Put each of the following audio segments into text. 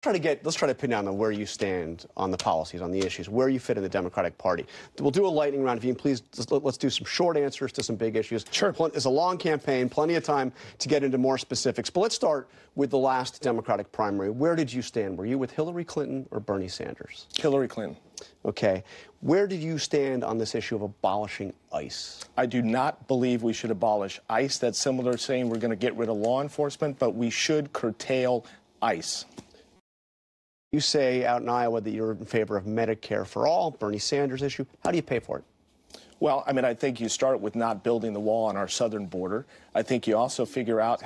Let's try to pin down where you stand on the policies, on the issues, where you fit in the Democratic Party. We'll do a lightning round. If you can please, let's do some short answers to some big issues. Sure. It's a long campaign, plenty of time to get into more specifics. But let's start with the last Democratic primary. Where did you stand? Were you with Hillary Clinton or Bernie Sanders? Hillary Clinton. Okay. Where did you stand on this issue of abolishing ICE? I do not believe we should abolish ICE. That's similar to saying we're going to get rid of law enforcement, but we should curtail ICE. You say out in Iowa that you're in favor of Medicare for all, Bernie Sanders issue. How do you pay for it? Well, I mean, I think you start with not building the wall on our southern border. I think you also figure out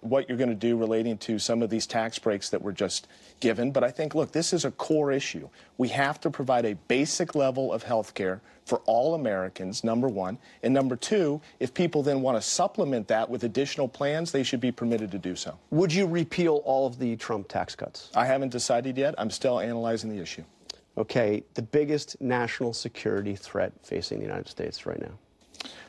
what you're going to do relating to some of these tax breaks that were just given. But I think, look, this is a core issue. We have to provide a basic level of health care for all Americans, number one. And number two, if people then want to supplement that with additional plans, they should be permitted to do so. Would you repeal all of the Trump tax cuts? I haven't decided yet. I'm still analyzing the issue. Okay, the biggest national security threat facing the United States right now?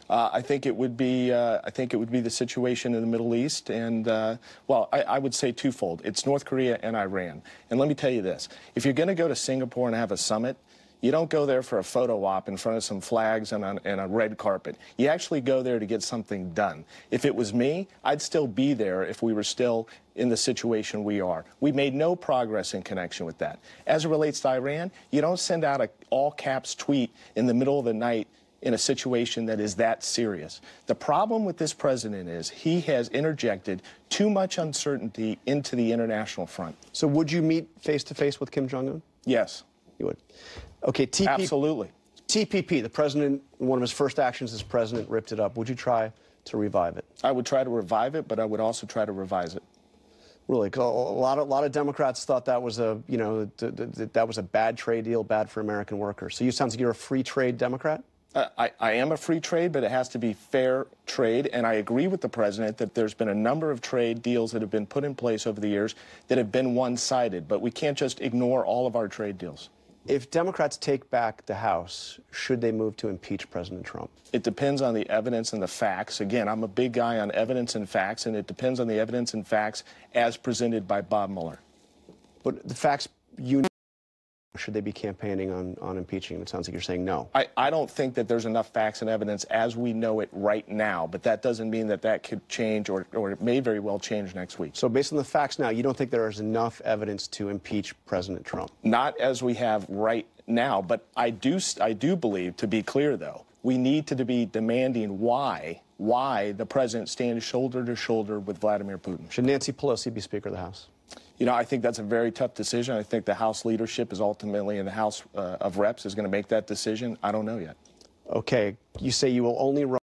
I think it would be the situation in the Middle East, and well, I would say twofold. It's North Korea and Iran. And let me tell you this: if you're going to go to Singapore and have a summit, you don't go there for a photo op in front of some flags and a red carpet. You actually go there to get something done. If it was me, I'd still be there if we were still in the situation we are. We made no progress in connection with that. As it relates to Iran, you don't send out an all-caps tweet in the middle of the night in a situation that is that serious. The problem with this president is he has interjected too much uncertainty into the international front. So would you meet face-to-face with Kim Jong-un? Yes. You would. Okay, Absolutely. TPP, the president, one of his first actions as president, ripped it up. Would you try to revive it? I would try to revive it, but I would also try to revise it. Really? 'Cause a lot of Democrats thought that was that was a bad trade deal, bad for American workers. So you sounds like you're a free trade Democrat? I am a free trade, but it has to be fair trade, and I agree with the president that there's been a number of trade deals that have been put in place over the years that have been one-sided, but we can't just ignore all of our trade deals. If Democrats take back the House, should they move to impeach President Trump? It depends on the evidence and the facts. Again, I'm a big guy on evidence and facts, and it depends on the evidence and facts as presented by Bob Mueller. But the facts, should they be campaigning on impeaching him? It sounds like you're saying no. I don't think that there's enough facts and evidence as we know it right now, but that doesn't mean that that could change or it may very well change next week. So based on the facts now, you don't think there is enough evidence to impeach President Trump? Not as we have right now, but I do believe, to be clear though, we need to be demanding why the president stands shoulder to shoulder with Vladimir Putin. Should Nancy Pelosi be Speaker of the House? You know, I think that's a very tough decision. I think the House leadership is ultimately, in the House of Reps, is going to make that decision. I don't know yet. Okay, you say you will only run